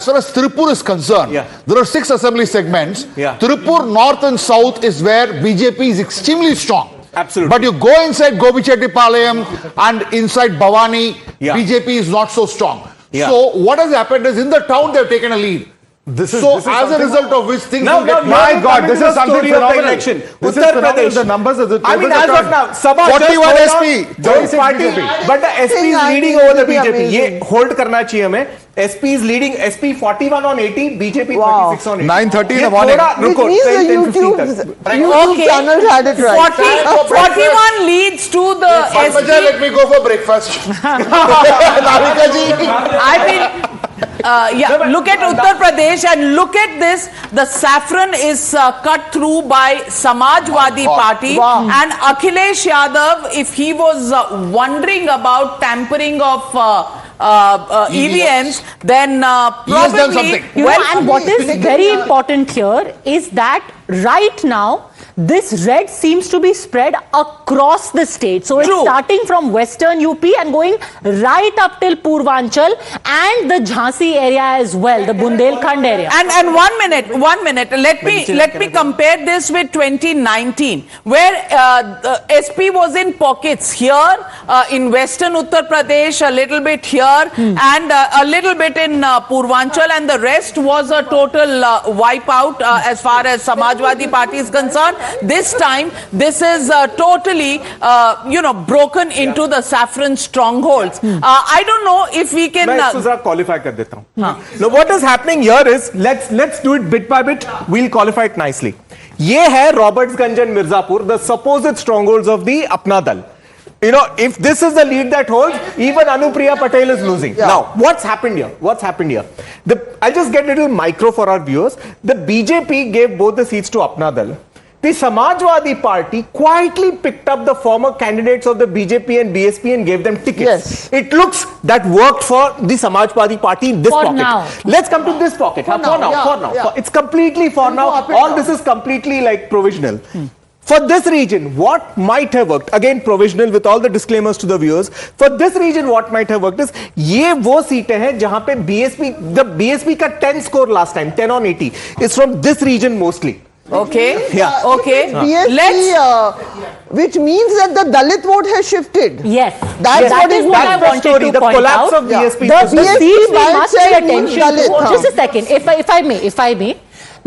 As far as Tirupur is concerned, there are 6 assembly segments. Tirupur North and South is where BJP is extremely strong. Absolutely. But you go inside Gobichettipalayam and inside Bhavani, BJP is not so strong. So what has happened is in the town they have taken a lead. This is as a result of which things will get... My God, this is something phenomenal. Uttar Pradesh. The numbers are I mean, as of now, Sabha 41 SP. Joint party, but the SP is leading over the BJP. ये hold करना चाहिए हमें. SP is leading. SP 41 on 80, BJP 36 on 80. 9:30 in the morning. Which means the YouTube channel had it right. 41 leads to the SP. Let me go for breakfast. Lavika ji. I mean, look at Uttar Pradesh and look at this. The saffron is cut through by Samajwadi Party and Akhilesh Yadav, if he was wondering about tampering of EVMs, then probably... And what is very important here is that right now, this red seems to be spread across the state. So it's starting from western UP and going right up till Purvanchal and the Jhansi area as well, the Bundelkhand area. And 1 minute. Let me compare this with 2019, where the SP was in pockets here in western Uttar Pradesh, a little bit here, and a little bit in Purvanchal, and the rest was a total wipeout as far as Samajwadi Party is concerned. This time, this is totally, broken into the saffron strongholds. I don't know if we can... मैं इसको जरा qualify कर देता हूँ. Now, what is happening here is, let's do it bit by bit. We'll qualify it nicely. ये है Robertsganj and Mirzapur, the supposed strongholds of the Apna Dal. You know, if this is the lead that holds, even Anupriya Patel is losing. Now, what's happened here? I'll just get a little micro for our viewers. The BJP gave both the seats to Apna Dal. The Samajwadi Party quietly picked up the former candidates of the BJP and BSP and gave them tickets. Yes. It looks that worked for the Samajwadi Party in this pocket. Now. Let's come to this pocket. For now. It's completely for now. All this is completely like provisional. For this region, what might have worked, again provisional with all the disclaimers to the viewers, for this region what might have worked is, ये वो सीटें हैं जहां पे the BSP का 10 score last time, 10 on 80, is from this region mostly. Okay. BSP, which means that the Dalit vote has shifted. Yes. That is what I wanted to the point collapse out. of BSP. The seats we must pay attention Dalit, to. Just a second, if I may.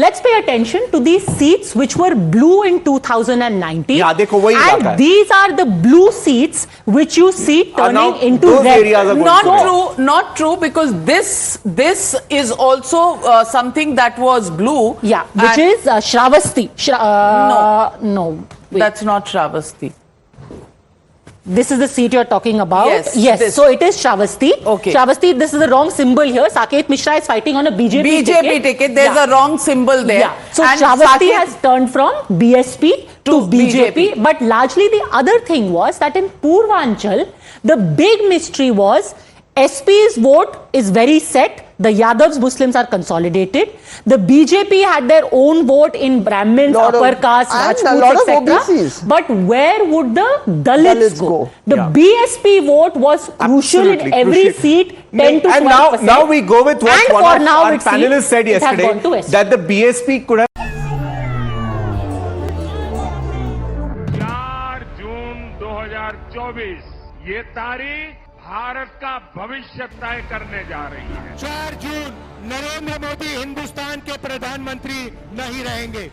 Let's pay attention to these seats which were blue in 2019. देखो वही बात है. And these are the blue seats which you see turning into those red. areas are going Not true, because this is also something that was blue. Yeah, which is Shravasti. No. Wait. That's not Shravasti. This is the seat you're talking about. Yes. So it is Shravasti. Okay. Shravasti, this is the wrong symbol here. Saket Mishra is fighting on a BJP ticket. There's a wrong symbol there. Yeah. So and Shravasti has turned from BSP to BJP. But largely the other thing was that in Purvanchal, the big mystery was SP's vote is very set. The Yadav's Muslims are consolidated. The BJP had their own vote in Brahmins, upper caste, Rajputs, etc. But where would the Dalits go? The BSP vote was crucial in every seat, 10 to 12%. And now we go with what one of our panelists said yesterday, that the BSP could have... 4 जून 2024 ये तारीख भारत का भविष्य तय करने जा रही है। 4 जून नरेंद्र मोदी हिंदुस्तान के प्रधानमंत्री नहीं रहेंगे।